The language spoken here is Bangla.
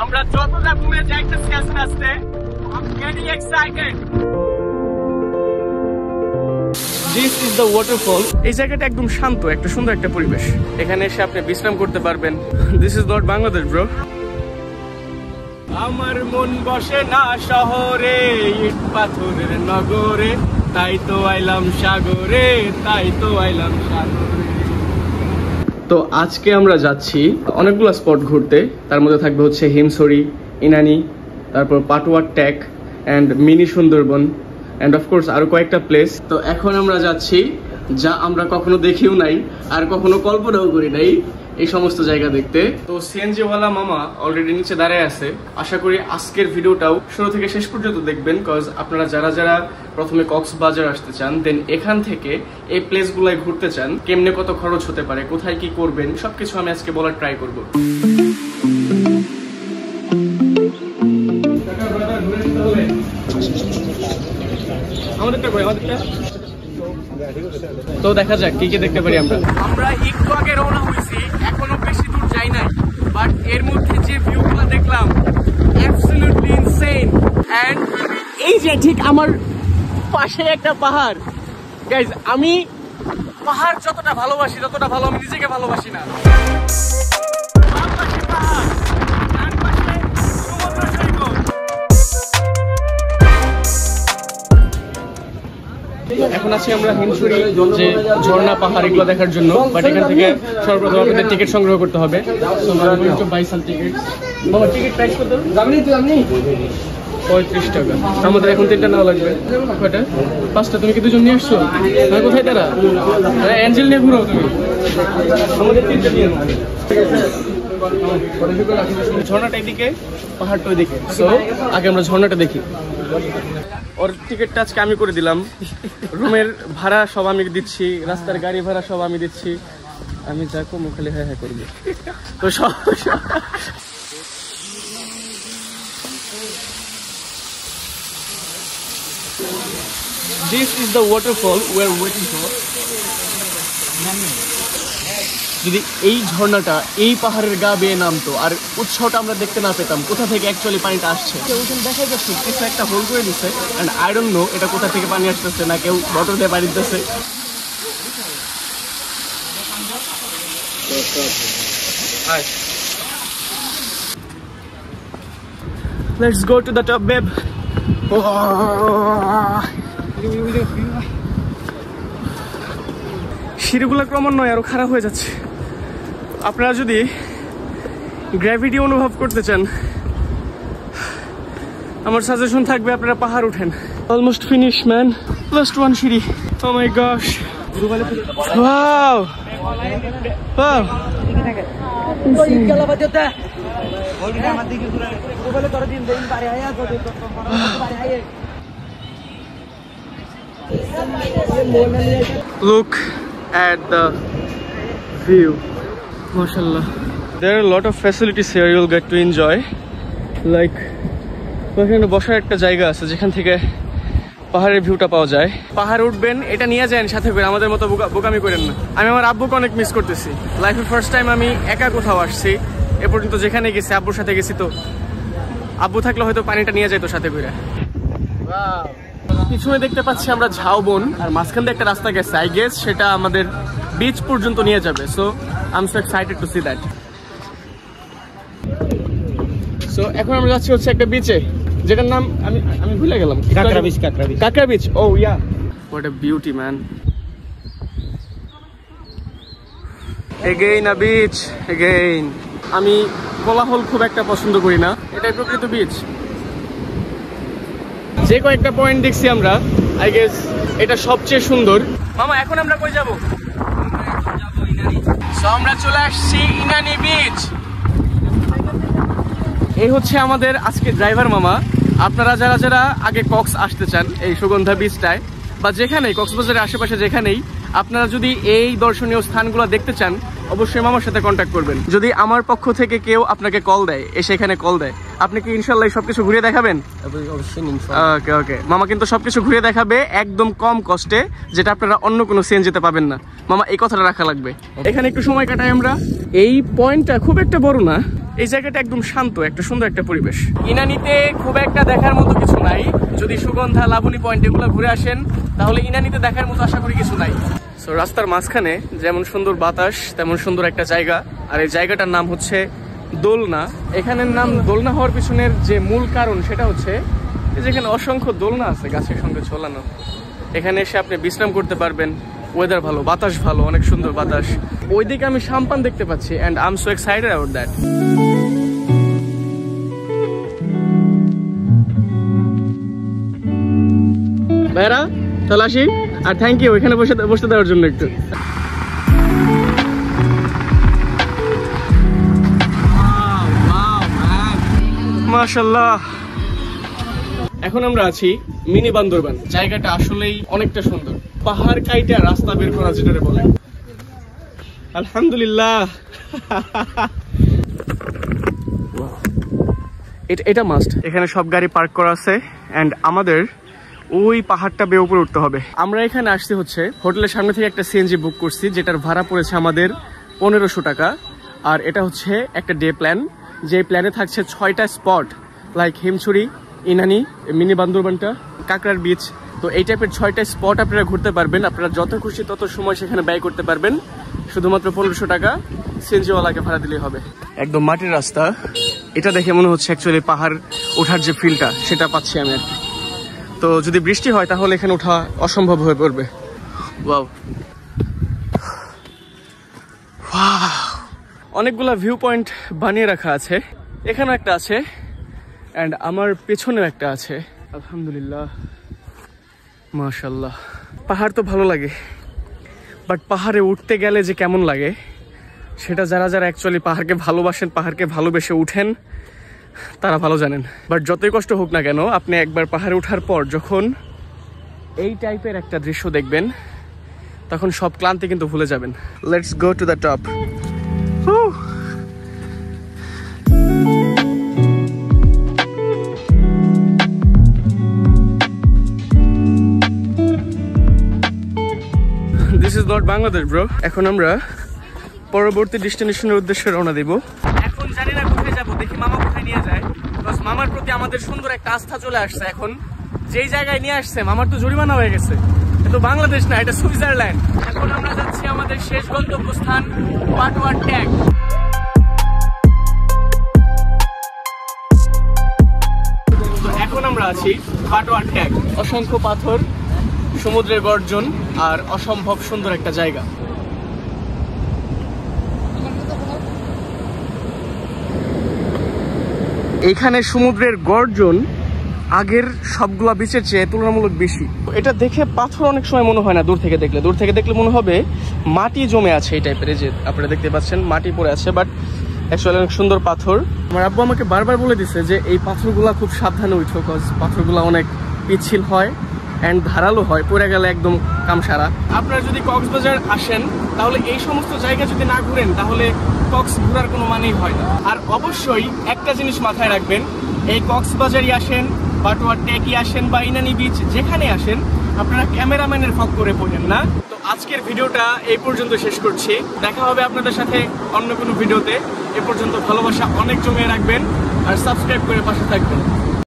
আমরা যতটা ঘুরে যাইতেছি আস্তে আস্তে I'm getting excited. This is the waterfall. এই জায়গাটা একদম শান্ত, একটা সুন্দর একটা পরিবেশ। এখানে এসে আপনি বিশ্রাম করতে পারবেন। This is not Bangladesh, bro. আমার মন বসে না শহরে, ইট পাথরের নগরে, তাই তো আইলাম সাগরে, তাই তো আইলাম সাগরে। তো আজকে আমরা যাচ্ছি অনেকগুলো স্পট ঘুরতে। তার মধ্যে থাকবে হচ্ছে হিমছড়ি, ইনানি, তারপর Patuar Tek and mini Sundarban and of course আরো কয়েকটা প্লেস। তো এখন আমরা যাচ্ছি যা আমরা কখনো দেখিও নাই আর কখনো কল্পনাও করি নাই, এই সমস্ত জায়গা দেখতে। তো সিএনজি ওয়ালা মামা অলরেডি নিচে দাঁড়ায় আছে। আশা করি আজকের ভিডিওটাও শুরু থেকে শেষ পর্যন্ত দেখবেন, কজ আপনারা যারা যারা প্রথমে কক্সবাজার আসতে চান, দেন এখান থেকে এই প্লেসগুলাই ঘুরতে চান, কেমনে কত খরচ হতে পারে, কোথায় কি করবেন, সবকিছু আমি আজকে বলার ট্রাই করব। তো দেখা যাক কি কি দেখতে পারি আমরা। আমরা একটু আগে রওনা হয়েছি, এখনো বেশি দূর যাই নাই, বাট এর মধ্যে যে ভিউগুলো দেখলাম অ্যাবসলিউটলি ইনসেইন। এন্ড এই যে ঠিক আমার পাশে একটা পাহাড়। গাইজ, আমি পাহাড় যতটা ভালোবাসি ততটা ভালো আমি নিজেকে ভালোবাসি না। এখন আছি আমরা হিমছড়ি যে ঝর্ণা পাহাড়, এগুলো দেখার জন্য। বাট এখান থেকে সর্বপ্রথম আপনাদের টিকিট সংগ্রহ করতে হবে। টিকিট প্রাইস কত? 35 টাকা। আমাদের এখন 3টা নেওয়া লাগবে। কয়টা? 5টা। তুমি কি দুজন নিয়ে আসছো? কোথায় তারা? অ্যাঞ্জেল নিয়ে ঘুরো তুমি। আমাদের 3টা নিয়ে নাও। ঝর্ণাটা এদিকে, পাহাড়টা ওইদিকে। সো আগে আমরা ঝর্ণাটা দেখি। ওর টিকিটটা আজকে আমি করে দিলাম। রুমের ভাড়া সব আমি দিচ্ছি, রাস্তার গাড়ি ভাড়া সব আমি দিচ্ছি। আমি যা কমু খালি হ্যাঁ হ্যাঁ করবি। তো সব This is the waterfall we are waiting for. যদি এই ঝর্ণাটা এই পাহাড়ের গা বেয়ে নামতো আর উৎসটা আমরা দেখতে না পেতাম, কোথা থেকে অ্যাকচুয়ালি পানিটা আসছে ওইখানে দেখা যাচ্ছে কিছু একটা হোল করে দিচ্ছে। এন্ড আই ডোন্ট নো এটা কোথা থেকে পানি আসতেছে, না কেউ মোটর দিয়ে পানি দিতেছে। Let's go to the top, babe. সিঁড়িগুলো ক্রমান্বয়ে আরো খারাপ হয়ে যাচ্ছে। আপনারা যদি গ্র্যাভিটি অনুভব করতে চান, আমার সাজেশন থাকবে আপনারা পাহাড় উঠেন। Almost finish man, last one সিঁড়ি। Oh my gosh, wow wow. Look at the view. MashaAllah. There are a lot of facilities here you'll get to enjoy. Like, এখানে বসার একটা জায়গা আছে যেখান থেকে পাহাড়ের ভিউটা পাওয়া যায়। পাহাড় উঠবেন, এটা নিয়ে যান সাথে করে, আমাদের মতো বোকামি করেন না। আমি আমার আব্বুকে অনেক মিস করতেছি। লাইফের ফার্স্ট টাইম আমি একা কোথাও আসছি। এ পর্যন্ত যেখানে গেছি আব্বুর সাথে গেছি, তো আব্বু থাকলে হয়তো পানিটা নিয়ে যাইতো সাথে করে। পিছনে দেখতে পাচ্ছি আমরা ঝাউবন, আর মাঝখান দিয়ে একটা রাস্তা গেছে। আই গেস সেটা আমাদের বিচ পর্যন্ত নিয়ে যাবে। So I am so excited to see that. So এখন আমরা যাচ্ছি হচ্ছে একটা বিচে, যেটার নাম আমি ভুলে গেলাম। Kakra beach. Oh yeah, what a beauty man. Again a beach, again. আমি কোলাহল খুব একটা পছন্দ করি না, এটাই প্রকৃত বিচ। যে কয়েকটা পয়েন্ট দেখছি আমরা, আই গেস এটা সবচেয়ে সুন্দর। মামা এখন আমরা কই যাব? সো আমরা চলে আসছি ইনানি বিচ। এই হচ্ছে আমাদের আজকে ড্রাইভার মামা। আপনারা যারা যারা আগে কক্স আসতে চান এই সুগন্ধা বিচটায়, বা যেখানেই কক্সবাজারের আশেপাশে যেখানেই আপনারা যদি এই দর্শনীয় স্থানগুলো দেখতে চান, অবশ্যই মামার সাথে কন্ট্যাক্ট করবেন। যদি আমার পক্ষ থেকে কেউ আপনাকে কল দেয়, এসে এখানে কল দেয়, আপনি কি ইনশাল্লাহ সবকিছু ঘুরে দেখাবেন? ওকে ওকে। মামা কিন্তু সবকিছু ঘুরে দেখাবে একদম কম কষ্টে, যেটা আপনারা অন্য কোনো সিএনজিতে পাবেন না। মামা এই কথাটা রাখা লাগবে। এখানে একটু সময় কাটাই আমরা। এই পয়েন্টটা খুব একটা বড় না, এই জায়গাটা একদম শান্ত, একটা সুন্দর একটা পরিবেশ। ইনানিতে খুব একটা দেখার মতো কিছু নাই, যদি সুগন্ধা, লাবণী পয়েন্ট এগুলো ঘুরে আসেন তাহলে ইনানিতে দেখার মতো আশা করি কিছু নাই। সো রাস্তার মাঝখানে যেমন সুন্দর বাতাস তেমন সুন্দর একটা জায়গা, আর এই জায়গাটার নাম হচ্ছে দোলনা। এখানের নাম দোলনা হওয়ার পিছনের যে মূল কারণ সেটা হচ্ছে যেখানে অসংখ্য দোলনা আছে গাছের সঙ্গে ঝোলানো। এখানে এসে আপনি বিশ্রাম করতে পারবেন, ওয়েদার ভালো, বাতাস ভালো, অনেক সুন্দর বাতাস। ওইদিকে আমি সাম্পান দেখতে পাচ্ছি and I'm so excited about that. ভাইরা চল আসি, আর থ্যাংক ইউ এখানে বসতে দেওয়ার জন্য একটু। মাশাআল্লাহ। এখন আমরা আছি মিনি বান্দরবান। জায়গাটা আসলেই অনেকটা সুন্দর, পাহাড় কাইটা রাস্তা বের করা যেটা বলে। আলহামদুলিল্লাহ। এটা মাস্ট, এখানে সব গাড়ি পার্ক করা আছে এন্ড আমাদের ওই পাহাড়টা বেয়ে উপরে উঠতে হবে। আমরা এখানে আসছি হচ্ছে হোটেলের সামনে থেকে একটা সিএনজি বুক করছি, যেটার ভাড়া পড়েছে আমাদের 1500 টাকা। আর এটা হচ্ছে একটা ডে প্ল্যান, যে প্ল্যানে থাকছে 6টা spot like Himchhari, Inani, mini বান্দরবানটা, কাকড়ার বিচ। তো এই টাইপের 6টা স্পট আপনারা ঘুরতে পারবেন। আপনারা যত খুশি তত সময় সেখানে ব্যয় করতে পারবেন, শুধুমাত্র 1500 টাকা সিএনজিওয়ালাকে ভাড়া দিলেই হবে। একদম মাটির রাস্তা, এটা দেখে মনে হচ্ছে অ্যাকচুয়ালি পাহাড় ওঠার যে ফিলটা সেটা পাচ্ছি আমি আর কি। তো যদি বৃষ্টি হয় তাহলে এখানে ওঠা অসম্ভব হয়ে পড়বে। ওয়াও, অনেকগুলা ভিউ পয়েন্ট বানিয়ে রাখা আছে, এখানেও একটা আছে এন্ড আমার পেছনেও একটা আছে। আলহামদুলিল্লাহ, মাশাআল্লাহ। পাহাড় তো ভালো লাগে, বাট পাহাড়ে উঠতে গেলে যে কেমন লাগে সেটা যারা যারা অ্যাকচুয়ালি পাহাড়কে ভালোবাসেন, পাহাড়কে ভালোবেসে উঠেন, তারা ভালো জানেন। বাট যতই কষ্ট হোক না কেন, আপনি একবার পাহাড়ে ওঠার পর যখন এই টাইপের একটা দৃশ্য দেখবেন তখন সব ক্লান্তি কিন্তু ভুলে যাবেন। Let's go to the top. This is not Bangladesh bro. এখন আমরা পরবর্তী ডেস্টিনেশনের উদ্দেশ্যে রওনা দিব। এখন জানি না কোথায় যাবো, দেখি মামা কোথায় নিয়ে যায়। বিকজ মামার প্রতি আমাদের সুন্দর একটা আস্থা চলে আসছে। এখন যেই জায়গায় নিয়ে আসছে মামার তো জরিমানা হয়ে গেছে। এটা বাংলাদেশ না, এটা সুইজারল্যান্ড। এখন আমরা যাচ্ছি আমাদের শেষ গন্তব্যস্থান পাটোয়ার ট্যাগ। তো এখন আমরা আছি পাটোয়ার ট্যাগ। অসংখ্য পাথর, সমুদ্রের গর্জন আর অসম্ভব সুন্দর একটা জায়গা। এখানে সমুদ্রের গর্জন আগের সবগুলা বিচের চেয়ে তুলনামূলক বেশি। এটা দেখে পাথর অনেক সময় মনে হয় না, দূর থেকে দেখলে মনে হবে মাটি জমে আছে এই টাইপের। যে আপনারা দেখতে পাচ্ছেন মাটি পড়ে আছে, বাট অ্যাকচুয়ালি অনেক সুন্দর পাথর। আমার আব্বু আমাকে বারবার বলে দিচ্ছে যে এই পাথরগুলা খুব সাবধানে উঠো, বিকজ পাথরগুলা অনেক পিচ্ছিল হয় অ্যান্ড ধারালো হয়, পড়ে গেলে একদম কামসারা। আপনারা যদি কক্সবাজার আসেন তাহলে এই সমস্ত জায়গা যদি না ঘুরেন তাহলে কক্স ঘোরার কোনো মানেই হয় না। আর অবশ্যই একটা জিনিস মাথায় রাখবেন, এই কক্সবাজারই আসেন, পাটোয়ার ট্যাগই আসেন বা ইনানি বিচ যেখানে আসেন, আপনারা ক্যামেরাম্যানের ফাঁক করে পড়েন না। তো আজকের ভিডিওটা এই পর্যন্ত শেষ করছি, দেখা হবে আপনাদের সাথে অন্য কোনো ভিডিওতে। এ পর্যন্ত ভালোবাসা অনেক জমিয়ে রাখবেন আর সাবস্ক্রাইব করে পাশে থাকবেন।